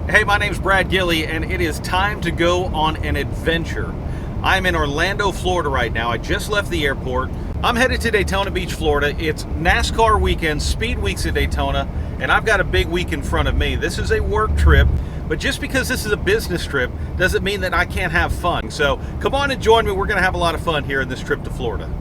Hey, my name's Brad Gilley, and it is time to go on an adventure. I'm in Orlando, Florida right now. I just left the airport. I'm headed to Daytona Beach, Florida. It's NASCAR weekend, Speedweeks at Daytona, and I've got a big week in front of me. This is a work trip, but just because this is a business trip doesn't mean that I can't have fun. So come on and join me. We're going to have a lot of fun here in this trip to Florida.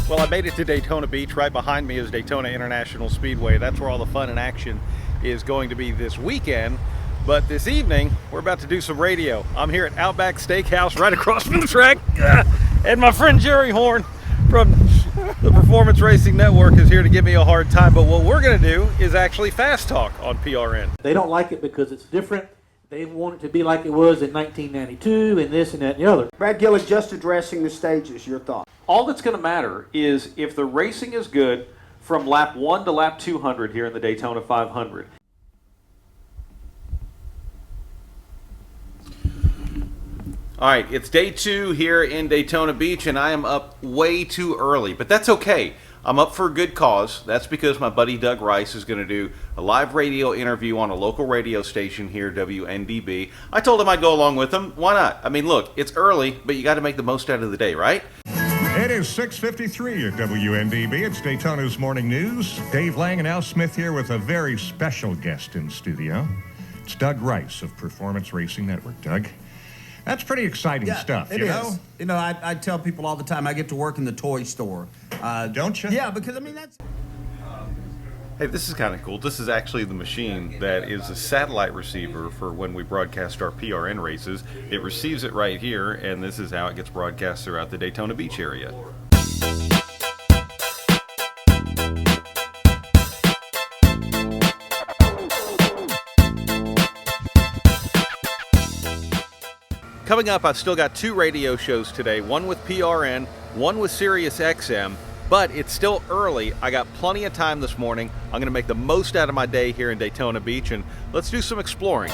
Well, I made it to Daytona Beach. Right behind me is Daytona International Speedway. That's where all the fun and action is going to be this weekend. But this evening, we're about to do some radio. I'm here at Outback Steakhouse right across from the track. And my friend Jerry Horn from the Performance Racing Network is here to give me a hard time. But what we're going to do is actually fast talk on PRN. They don't like it because it's different. They want it to be like it was in 1992 and this and that and the other. Brad Gilley, just addressing the stages, your thought. All that's going to matter is if the racing is good from lap 1 to lap 200 here in the Daytona 500. All right, it's day 2 here in Daytona Beach, and I am up way too early, but that's okay. I'm up for a good cause. That's because my buddy Doug Rice is going to do a live radio interview on a local radio station here, WNDB. I told him I'd go along with him. Why not? I mean, look, it's early, but you got to make the most out of the day, right? It is 6:53 at WNDB. It's Daytona's Morning News. Dave Lang and Al Smith here with a very special guest in studio. It's Doug Rice of Performance Racing Network. Doug, that's pretty exciting stuff, it you is. know? You know, I tell people all the time I get to work in the toy store. Don't you? Yeah, because, I mean, that's... Hey, this is kind of cool. This is actually the machine that is a satellite receiver for when we broadcast our PRN races. It receives it right here, and this is how it gets broadcast throughout the Daytona Beach area. Coming up, I've still got 2 radio shows today, one with PRN, one with Sirius XM, but it's still early. I got plenty of time this morning. I'm going to make the most out of my day here in Daytona Beach, and let's do some exploring.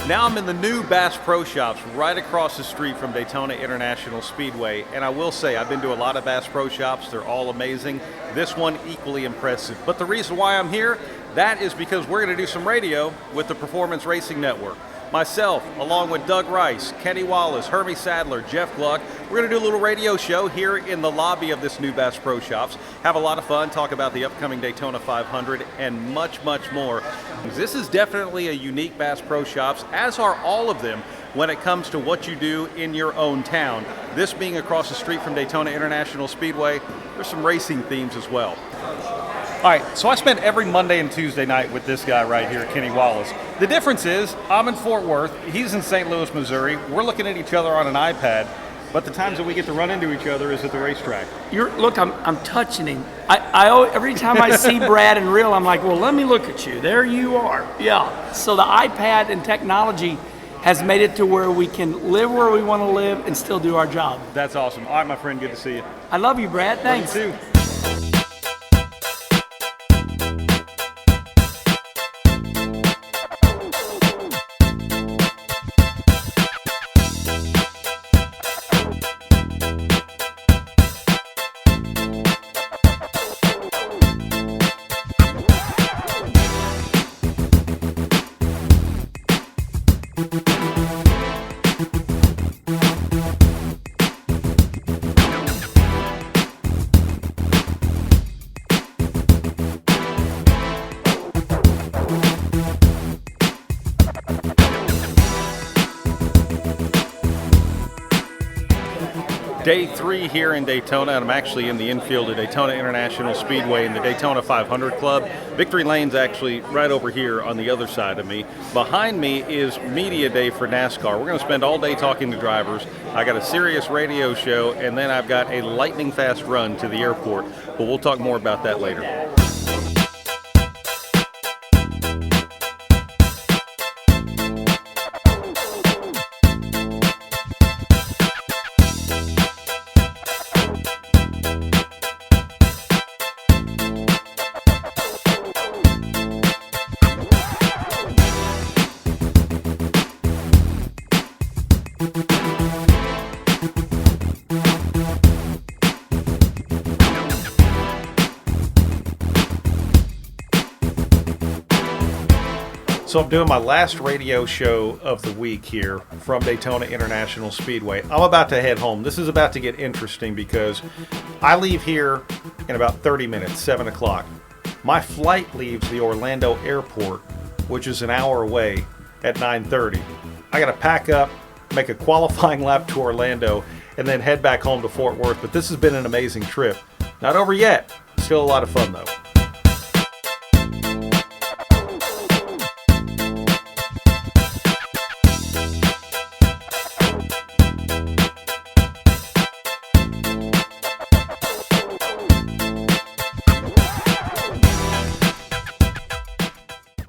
Now I'm in the new Bass Pro Shops right across the street from Daytona International Speedway, and I will say I've been to a lot of Bass Pro Shops. They're all amazing. This one equally impressive. But the reason why I'm here, that is because we're going to do some radio with the Performance Racing Network. Myself, along with Doug Rice, Kenny Wallace, Hermie Sadler, Jeff Gluck, we're going to do a little radio show here in the lobby of this new Bass Pro Shops. Have a lot of fun, talk about the upcoming Daytona 500, and much, much more. This is definitely a unique Bass Pro Shops, as are all of them when it comes to what you do in your own town. This being across the street from Daytona International Speedway, there's some racing themes as well. All right, so I spend every Monday and Tuesday night with this guy right here, Kenny Wallace. The difference is I'm in Fort Worth, he's in St. Louis, Missouri. We're looking at each other on an iPad. But the times that we get to run into each other is at the racetrack. Look, I'm touching him. Every time I see Brad in real, I'm like, well, let me look at you. There you are. Yeah. So the iPad and technology has made it to where we can live where we want to live and still do our job. That's awesome. All right, my friend, good to see you. I love you, Brad. Thanks. You too. Day 3 here in Daytona, and I'm actually in the infield of Daytona International Speedway in the Daytona 500 Club. Victory Lane's actually right over here on the other side of me. Behind me is Media Day for NASCAR. We're going to spend all day talking to drivers. I got a serious radio show, and then I've got a lightning fast run to the airport, but we'll talk more about that later. So I'm doing my last radio show of the week here from Daytona International Speedway. I'm about to head home. This is about to get interesting because I leave here in about 30 minutes, 7 o'clock. My flight leaves the Orlando airport, which is an hour away, at 9:30. I got to pack up, make a qualifying lap to Orlando, and then head back home to Fort Worth. But this has been an amazing trip. Not over yet. Still a lot of fun though.